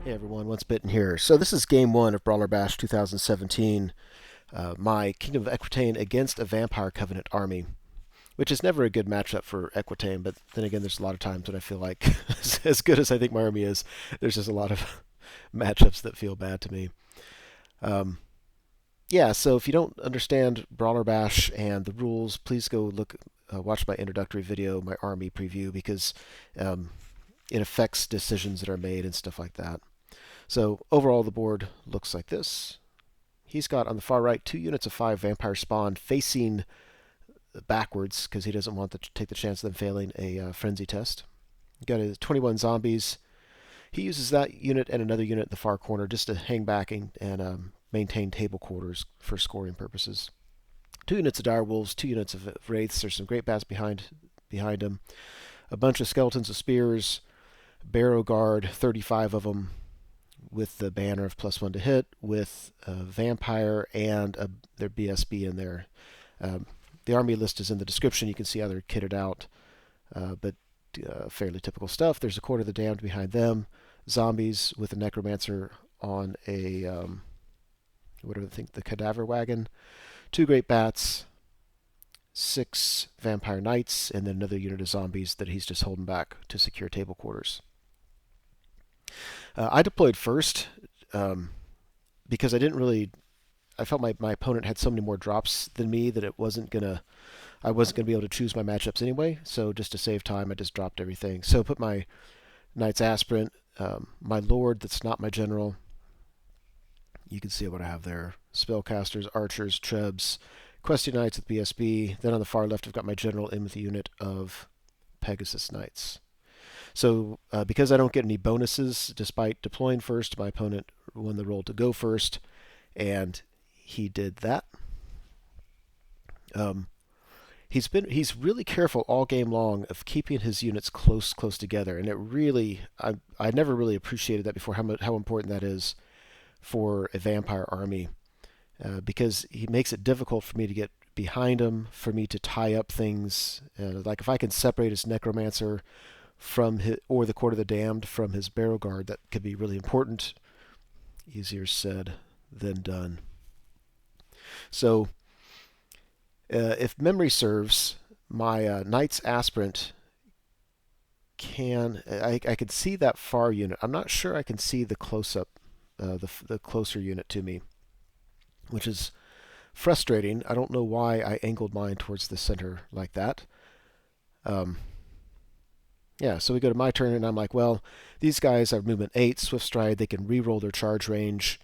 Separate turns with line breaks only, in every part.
Hey everyone, Once Bitten here. So this is game one of Brawler Bash 2017. My Kingdom of Equitaine against a Vampire Covenant army, which is never a good matchup for Equitaine, but then again, there's a lot of times when I feel like, as good as I think my army is, there's just a lot of matchups that feel bad to me. Um, yeah, so if you don't understand Brawler Bash and the rules, please go watch my introductory video, my army preview, because um, it affects decisions that are made and stuff like that. So overall, the board looks like this. He's got on the far right 2 units of 5 Vampire Spawn facing backwards because he doesn't want to take the chance of them failing a Frenzy test. Got his 21 zombies. He uses that unit and another unit in the far corner just to hang back and maintain table quarters for scoring purposes. 2 units of Direwolves, 2 units of Wraiths. There's some great bats behind him. A bunch of Skeletons with Spears, Barrow Guard, 35 of them, with the banner of +1 to hit, with a Vampire and their BSB in there. The army list is in the description. You can see how they're kitted out, but fairly typical stuff. There's a Court of the Damned behind them, zombies with a Necromancer on a, what do I think, the Cadaver Wagon, 2 Great Bats, 6 Vampire Knights, and then another unit of zombies that he's just holding back to secure table quarters. I deployed first because I felt my opponent had so many more drops than me that I wasn't gonna be able to choose my matchups anyway. So just to save time, I just dropped everything. So I put my Knight's Aspirant, my Lord that's not my General. You can see what I have there: Spellcasters, Archers, Trebs, Questy Knights with BSB. Then on the far left, I've got my General in with a unit of Pegasus Knights. So because I don't get any bonuses despite deploying first, my opponent won the roll to go first, and he did that. He's really careful all game long of keeping his units close together, and I never really appreciated that before, how important that is for a vampire army, because he makes it difficult for me to get behind him, for me to tie up things. Like if I can separate his Necromancer or the Court of the Damned from his Barrow Guard, that could be really important. Easier said than done. So, if memory serves, my Knight's Aspirant I can see that far unit. I'm not sure I can see the close-up, the closer unit to me, which is frustrating. I don't know why I angled mine towards the center like that. Yeah, so we go to my turn, and I'm like, well, these guys are movement 8, Swift Stride. They can re-roll their charge range.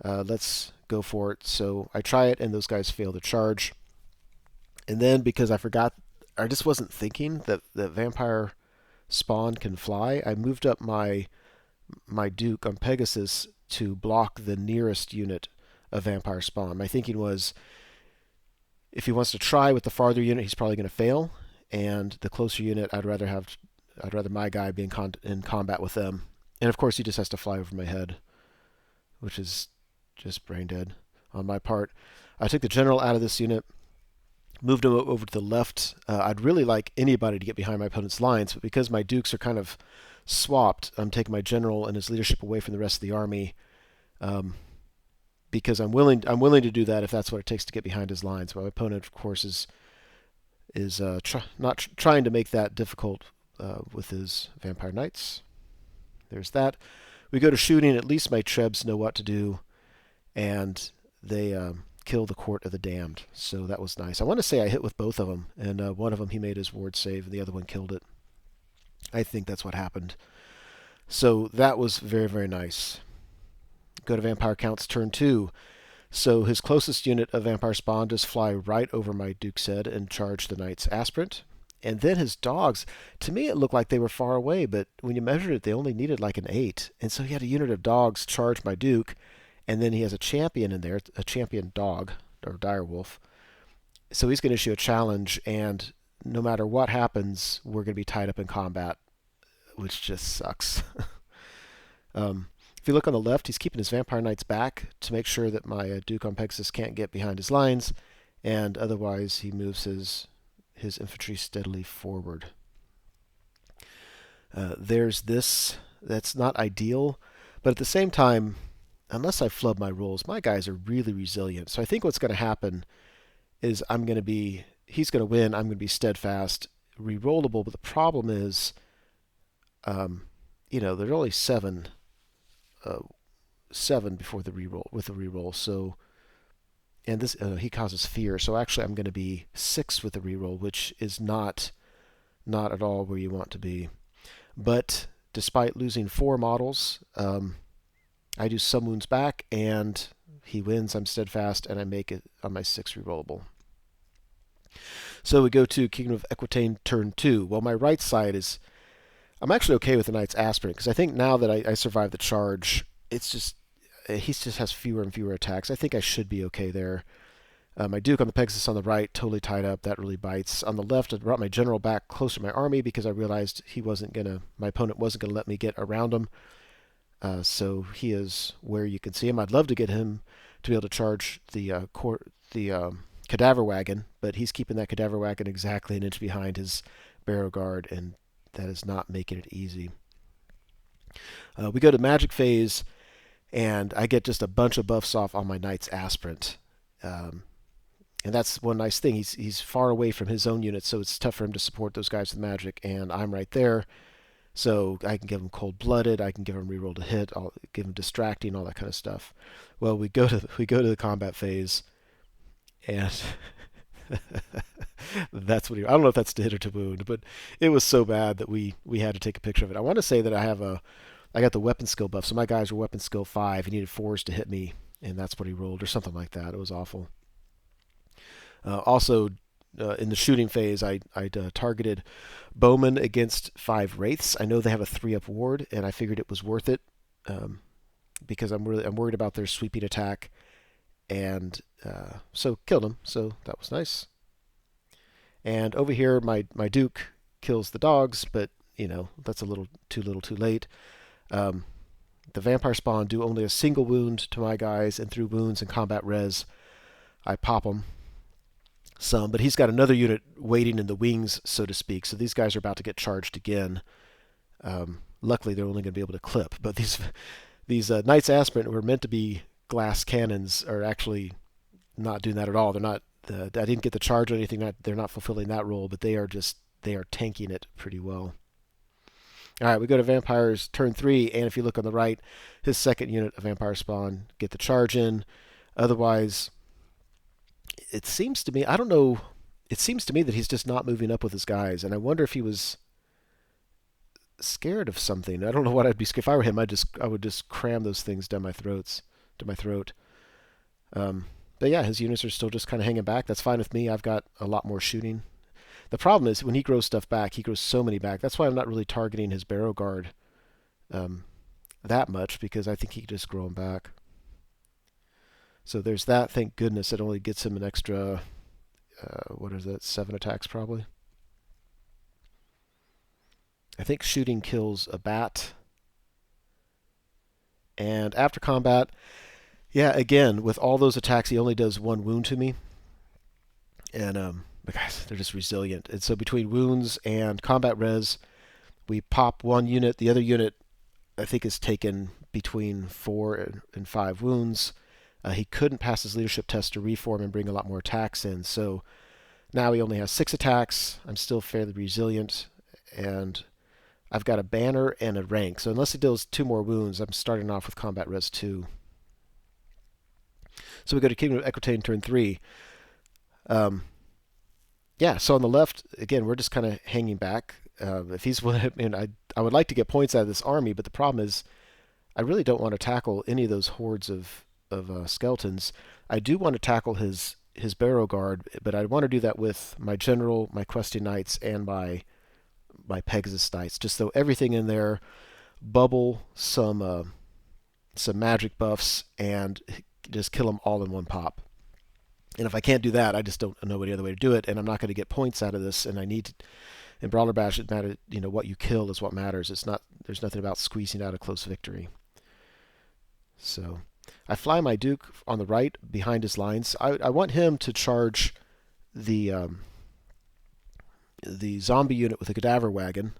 Let's go for it. So I try it, and those guys fail to charge. And then because I just wasn't thinking that Vampire Spawn can fly, I moved up my Duke on Pegasus to block the nearest unit of Vampire Spawn. My thinking was, if he wants to try with the farther unit, he's probably going to fail, and the closer unit, I'd rather my guy be in combat with them. And of course, he just has to fly over my head, which is just brain dead on my part. I took the General out of this unit, moved him over to the left. I'd really like anybody to get behind my opponent's lines, but because my Dukes are kind of swapped, I'm taking my General and his leadership away from the rest of the army, because I'm willing to do that if that's what it takes to get behind his lines. But my opponent, of course, is not trying to make that difficult with his Vampire Knights. There's that. We go to shooting. At least my Trebs know what to do, and they kill the Court of the Damned. So that was nice. I want to say I hit with both of them, and one of them he made his ward save, and the other one killed it. I think that's what happened. So that was very, very nice. Go to Vampire Counts turn 2. So his closest unit of Vampire Spawn does fly right over my Duke's head and charge the Knight's Aspirant. And then his dogs, to me it looked like they were far away, but when you measured it, they only needed like an 8. And so he had a unit of dogs charge my Duke, and then he has a champion in there, a champion dog, or direwolf. So he's going to issue a challenge, and no matter what happens, we're going to be tied up in combat, which just sucks. If you look on the left, he's keeping his Vampire Knights back to make sure that my Duke on Pegasus can't get behind his lines, and otherwise he moves his infantry steadily forward. There's this. That's not ideal, But at the same time, unless I flub my rolls, my guys are really resilient. So I think what's going to happen is he's going to win. I'm going to be steadfast, rerollable. But the problem is, there's only uh, seven before the reroll with the reroll. So, and this he causes fear. So actually, I'm going to be 6 with the reroll, which is not at all where you want to be. But despite losing 4 models, I do some wounds back, and he wins. I'm steadfast, and I make it on my 6 rerollable. So we go to Kingdom of Equitaine turn 2. Well, my right side is... I'm actually okay with the Knight's Aspirant, because I think now that I survived the charge, it's just... He just has fewer and fewer attacks. I think I should be okay there. My Duke on the Pegasus on the right, totally tied up. That really bites. On the left, I brought my General back closer to my army because I realized my opponent wasn't going to let me get around him. So he is where you can see him. I'd love to get him to be able to charge the Cadaver Wagon, but he's keeping that Cadaver Wagon exactly an inch behind his Barrow Guard, and that is not making it easy. We go to Magic Phase, and I get just a bunch of buffs off on my Knight's Aspirant. And that's one nice thing. He's far away from his own units, so it's tough for him to support those guys with magic, and I'm right there. So I can give him cold-blooded, I can give him reroll to hit, I'll give him distracting, all that kind of stuff. Well, we go to the combat phase, and that's what I don't know if that's to hit or to wound, but it was so bad that we had to take a picture of it. I want to say that I got the weapon skill buff, so my guys were weapon skill 5. He needed 4s to hit me, and that's what he rolled, or something like that. It was awful. Also, in the shooting phase, I targeted Bowmen against 5 Wraiths. I know they have a 3-up ward, and I figured it was worth it because I'm worried about their sweeping attack, and so killed them. So that was nice. And over here, my Duke kills the dogs, but that's a little too late. The Vampire Spawn do only a single wound to my guys, and through wounds and combat res, I pop them some, but he's got another unit waiting in the wings, so to speak, so these guys are about to get charged again. Luckily, they're only going to be able to clip, but these Knight's Aspirant were meant to be glass cannons are actually not doing that at all. They're not. I didn't get the charge or anything. They're not fulfilling that role, but they are tanking it pretty well. All right, we go to Vampires turn 3, and if you look on the right, his second unit of Vampire Spawn get the charge in. Otherwise, it seems to me, I don't know, it seems to me that he's just not moving up with his guys, and I wonder if he was scared of something. I don't know what I'd be scared. If I were him, I would just cram those things down my throat. But yeah, his units are still just kind of hanging back. That's fine with me. I've got a lot more shooting. The problem is when he grows stuff back, he grows so many back. That's why I'm not really targeting his Barrow Guard that much, because I think he can just grow them back. So there's that. Thank goodness it only gets him an extra, 7 attacks probably. I think shooting kills a bat. And after combat, yeah, again, with all those attacks, he only does 1 wound to me. And the guys, they're just resilient. And so between wounds and combat res, we pop 1 unit. The other unit, I think, is taken between 4 and 5 wounds. He couldn't pass his leadership test to reform and bring a lot more attacks in. So now he only has 6 attacks. I'm still fairly resilient. And I've got a banner and a rank. So unless he deals 2 more wounds, I'm starting off with combat res 2. So we go to Kingdom of Equitaine turn 3. Yeah, so on the left, again, we're just kind of hanging back. If he's and I would like to get points out of this army, but the problem is I really don't want to tackle any of those hordes of skeletons. I do want to tackle his Barrow Guard, but I want to do that with my General, my Questing Knights, and my Pegasus Knights, just so everything in there, bubble some magic buffs, and just kill them all in one pop. And if I can't do that, I just don't know any other way to do it, and I'm not going to get points out of this, and I need to, in Brawler Bash, it matters, what you kill is what matters. There's nothing about squeezing out a close victory. So I fly my Duke on the right behind his lines. I want him to charge the zombie unit with a Cadaver Wagon,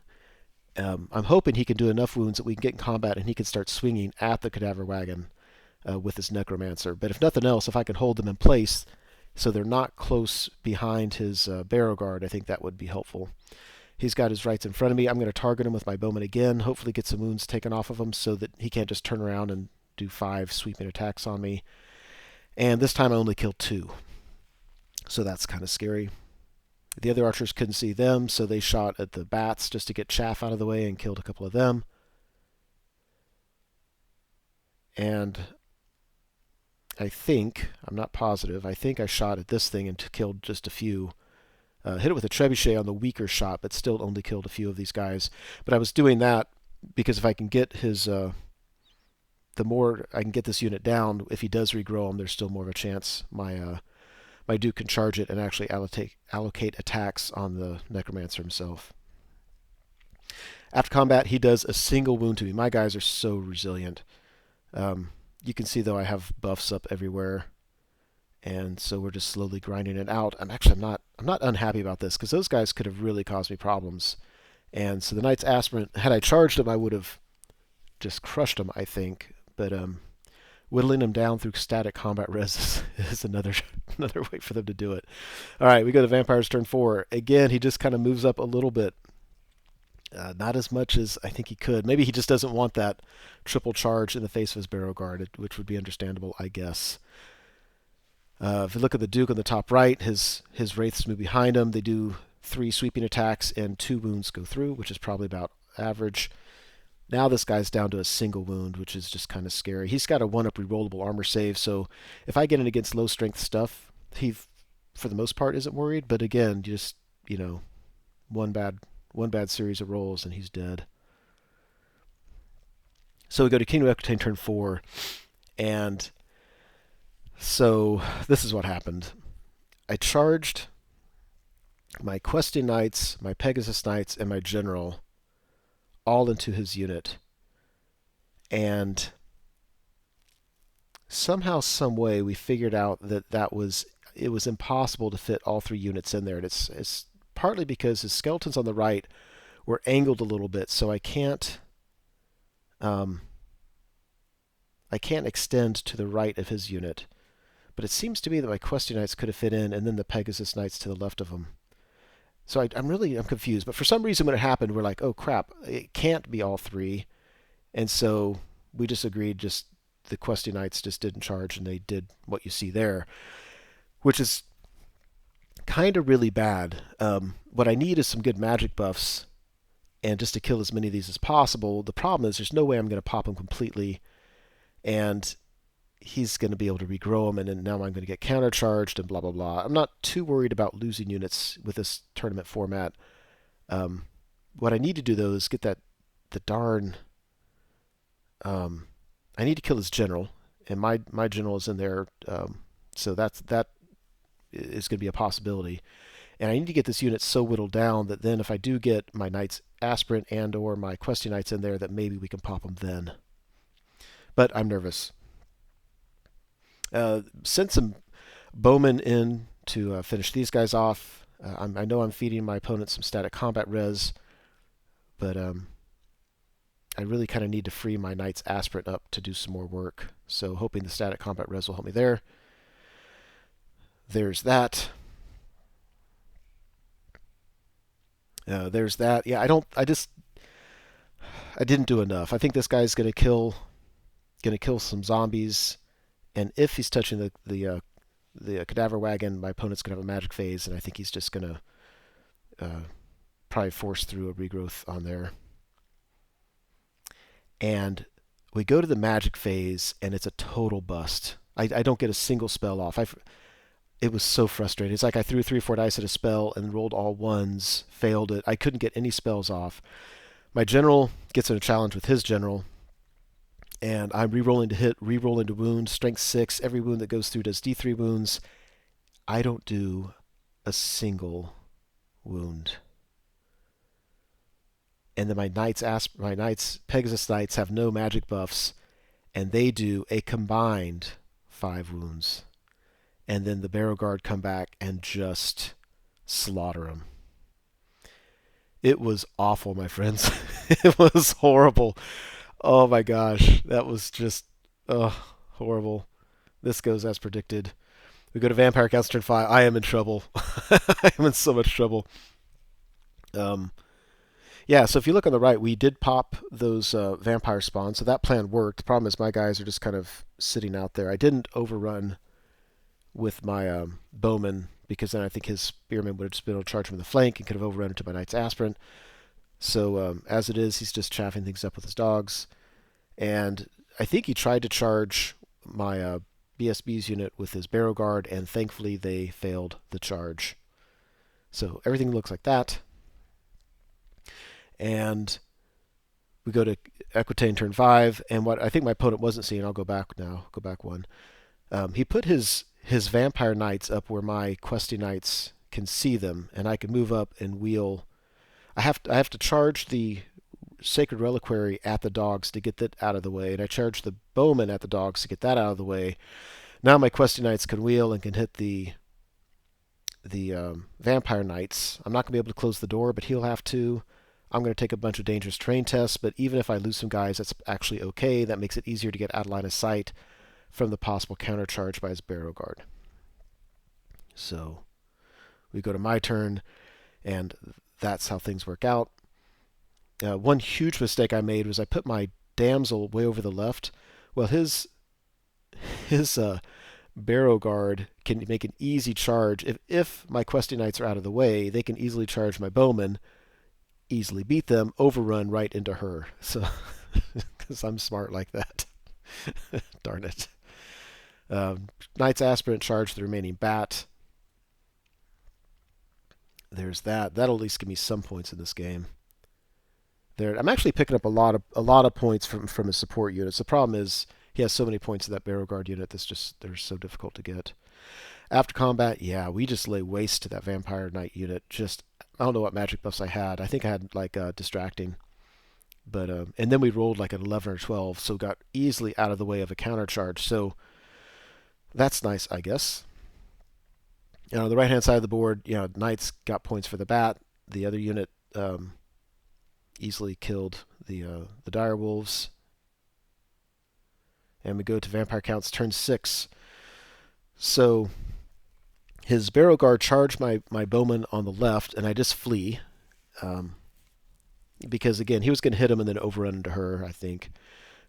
I'm hoping he can do enough wounds that we can get in combat and he can start swinging at the cadaver wagon with his necromancer. But if nothing else, if I can hold them in place so they're not close behind his barrow guard, I think that would be helpful. He's got his rights in front of me. I'm going to target him with my bowman again, hopefully get some wounds taken off of him so that he can't just turn around and do 5 sweeping attacks on me. And this time I only killed 2. So that's kind of scary. The other archers couldn't see them, so they shot at the bats just to get chaff out of the way and killed a couple of them. And I think, I'm not positive, I think I shot at this thing and killed just a few. Hit it with a trebuchet on the weaker shot, but still only killed a few of these guys. But I was doing that because if I can get his, the more I can get this unit down, if he does regrow him, there's still more of a chance my Duke can charge it and actually allocate attacks on the Necromancer himself. After combat, he does a single wound to me. My guys are so resilient. You can see, though, I have buffs up everywhere. And so we're just slowly grinding it out. I'm not unhappy about this, because those guys could have really caused me problems. And so the Knight's Aspirant, had I charged him, I would have just crushed him, I think. But whittling them down through static combat res is another way for them to do it. All right, we go to Vampire's turn 4. Again, he just kind of moves up a little bit. Not as much as I think he could. Maybe he just doesn't want that triple charge in the face of his barrow guard, which would be understandable, I guess. If you look at the Duke on the top right, his wraiths move behind him. They do 3 sweeping attacks and 2 wounds go through, which is probably about average. Now this guy's down to a single wound, which is just kind of scary. He's got a 1-up rerollable armor save, so if I get in against low strength stuff, he, for the most part, isn't worried. But again, just, one bad series of rolls and he's dead. So we go to Kingdom of Equitaine turn 4, and so this is what happened. I charged my questing knights, my Pegasus knights, and my general all into his unit. And somehow, some way, we figured out that it was impossible to fit all 3 units in there. And it's partly because his skeletons on the right were angled a little bit, so I can't extend to the right of his unit. But it seems to me that my questing knights could have fit in, and then the Pegasus knights to the left of them. So I'm confused. But for some reason, when it happened, we're like, oh crap, it can't be all 3. And so we just agreed, the questing knights just didn't charge, and they did what you see there, which is kind of really bad. What I need is some good magic buffs, and just to kill as many of these as possible. The problem is there's no way I'm going to pop them completely, and he's going to be able to regrow them, and then now I'm going to get countercharged and blah, blah, blah. I'm not too worried about losing units with this tournament format. What I need to do, though, is get the darn... I need to kill his general, and my general is in there, so that is going to be a possibility. And I need to get this unit so whittled down that then if I do get my Knight's Aspirant and or my Questing Knights in there, that maybe we can pop them then. But I'm nervous. Sent some Bowmen in to finish these guys off. I know I'm feeding my opponent some static combat res, but I really kind of need to free my Knight's Aspirant up to do some more work. So hoping the static combat res will help me there. There's that. There's that. Yeah, I didn't do enough. I think this guy's gonna kill some zombies, and if he's touching the cadaver wagon, my opponent's gonna have a magic phase, and I think he's just gonna probably force through a regrowth on there. And we go to the magic phase, and it's a total bust. I don't get a single spell off. It was so frustrating. It's like I threw 3 or 4 dice at a spell and rolled all ones, failed it. I couldn't get any spells off. My general gets in a challenge with his general, and I'm re-rolling to hit, re-rolling to wound, strength 6. Every wound that goes through does D3 wounds. I don't do a single wound. And then my Knights, Pegasus Knights, have no magic buffs, and they do a combined 5 wounds. And then the Barrow Guard come back and just slaughter them. It was awful, my friends. It was horrible. Oh my gosh, that was just horrible. This goes as predicted. We go to Vampire Council turn 5. I am in trouble. I am in so much trouble. Um, yeah, so if you look on the right, we did pop those vampire spawns, so that plan worked. The problem is my guys are just kind of sitting out there. I didn't overrun with my Bowman because then I think his Spearman would have just been able to charge him in the flank and could have overrun into my Knight's Aspirant. So as it is, he's just chaffing things up with his dogs. And I think he tried to charge my BSB's unit with his Barrow Guard, and thankfully they failed the charge. So everything looks like that. And we go to Equitaine turn 5, and what I think my opponent wasn't seeing, I'll go back now, go back one. He put his Vampire Knights up where my Questy Knights can see them, and I can move up and wheel. I have to charge the Sacred Reliquary at the dogs to get that out of the way, and I charge the Bowmen at the dogs to get that out of the way. Now my Questy Knights can wheel and can hit the Vampire Knights. I'm not going to be able to close the door, but he'll have to. I'm going to take a bunch of dangerous terrain tests, but even if I lose some guys, that's actually okay. That makes it easier to get out of line of sight from the possible countercharge by his Barrow Guard. So we go to my turn, and that's how things work out. One huge mistake I made was I put my Damsel way over the left. Well, his Barrow Guard can make an easy charge. If my Questy Knights are out of the way, they can easily charge my Bowmen, easily beat them, overrun right into her. So, because I'm smart like that. Darn it. Knight's Aspirant charge the remaining bat. There's that. That'll at least give me some points in this game. There, I'm actually picking up a lot of points from his support units. The problem is he has so many points in that Barrow Guard unit that's just they're so difficult to get. After combat, yeah, we just lay waste to that Vampire Knight unit. Just I don't know what magic buffs I had. I think I had like distracting, but and then we rolled like an 11 or 12, so got easily out of the way of a counter charge. So that's nice, I guess. On the right hand side of the board, Knights got points for the bat. The other unit easily killed the dire wolves. And we go to Vampire Counts turn 6. So his Barrow Guard charged my Bowman on the left, and I just flee. Because, again, he was going to hit him and then overrun into her, I think.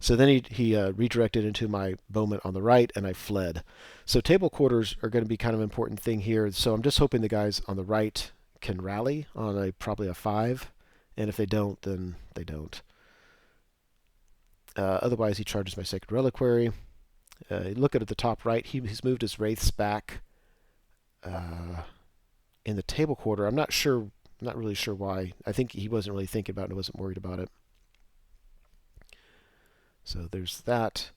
So then he redirected into my Bowman on the right, and I fled. So table quarters are going to be kind of an important thing here. So I'm just hoping the guys on the right can rally on probably a 5. And if they don't, then they don't. Otherwise, he charges my Sacred Reliquary. Look at the top right. He's moved his Wraiths back in the table quarter. I'm not really sure why. I think he wasn't really thinking about it and wasn't worried about it. So there's that.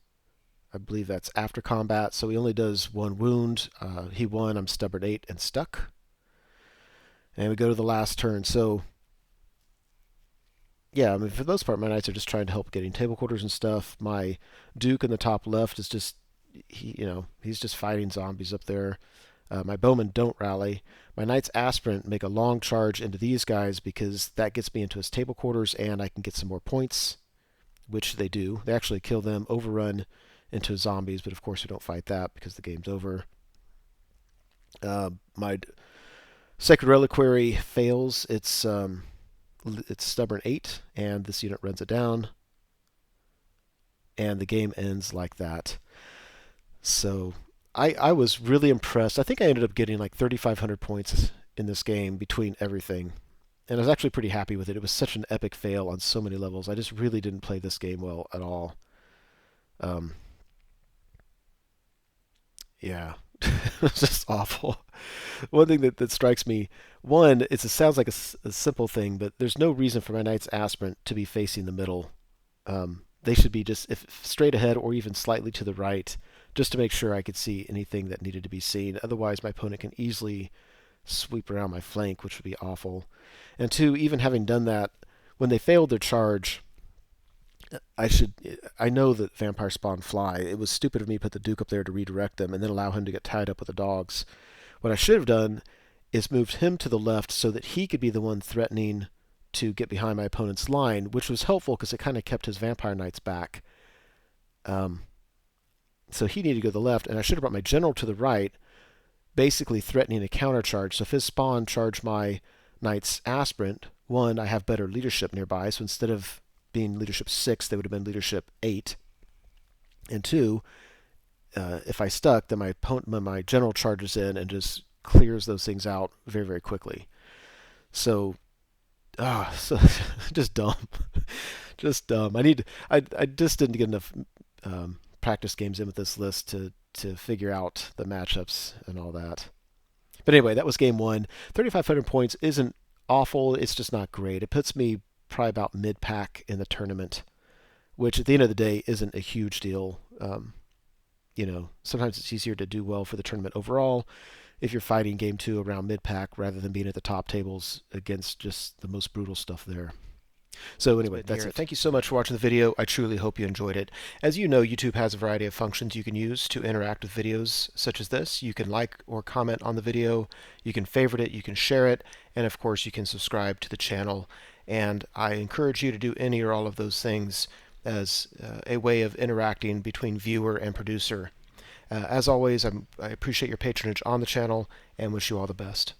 I believe that's after combat. So he only does 1 wound. He won. I'm stubborn 8 and stuck. And we go to the last turn. So yeah, I mean, for the most part, my Knights are just trying to help getting table quarters and stuff. My Duke in the top left is just, he's just fighting zombies up there. My Bowmen don't rally. My Knight's Aspirant make a long charge into these guys because that gets me into his table quarters and I can get some more points, which they do. They actually kill them, overrun into zombies, but of course we don't fight that because the game's over. My Sacred Reliquary fails. It's stubborn 8, and this unit runs it down, and the game ends like that. So I was really impressed. I think I ended up getting like 3,500 points in this game between everything, and I was actually pretty happy with it. It was such an epic fail on so many levels. I just really didn't play this game well at all. Yeah, it was just awful. One thing that strikes me, one, it sounds like a simple thing, but there's no reason for my Knight's Aspirant to be facing the middle. They should be just straight ahead or even slightly to the right, just to make sure I could see anything that needed to be seen. Otherwise, my opponent can easily sweep around my flank, which would be awful. And two, even having done that, when they failed their charge, I know that vampire spawn fly. It was stupid of me to put the Duke up there to redirect them and then allow him to get tied up with the dogs. What I should have done is moved him to the left so that he could be the one threatening to get behind my opponent's line, which was helpful because it kind of kept his Vampire Knights back. So he needed to go to the left, and I should have brought my general to the right, basically threatening a countercharge. So if his spawn charged my Knight's Aspirant, one, I have better leadership nearby, so instead of being leadership 6, they would have been leadership 8. And two, if I stuck, then my general charges in and just clears those things out very, very quickly. So just dumb. Just dumb. I just didn't get enough practice games in with this list to figure out the matchups and all that. But anyway, that was game 1. 3,500 points isn't awful. It's just not great. It puts me probably about mid-pack in the tournament, which at the end of the day isn't a huge deal. Sometimes it's easier to do well for the tournament overall if you're fighting game 2 around mid-pack rather than being at the top tables against just the most brutal stuff there. So anyway, that's it. Thank you so much for watching the video. I truly hope you enjoyed it. As you know, YouTube has a variety of functions you can use to interact with videos such as this. You can like or comment on the video, you can favorite it, you can share it, and of course you can subscribe to the channel. And I encourage you to do any or all of those things as a way of interacting between viewer and producer. As always, I appreciate your patronage on the channel and wish you all the best.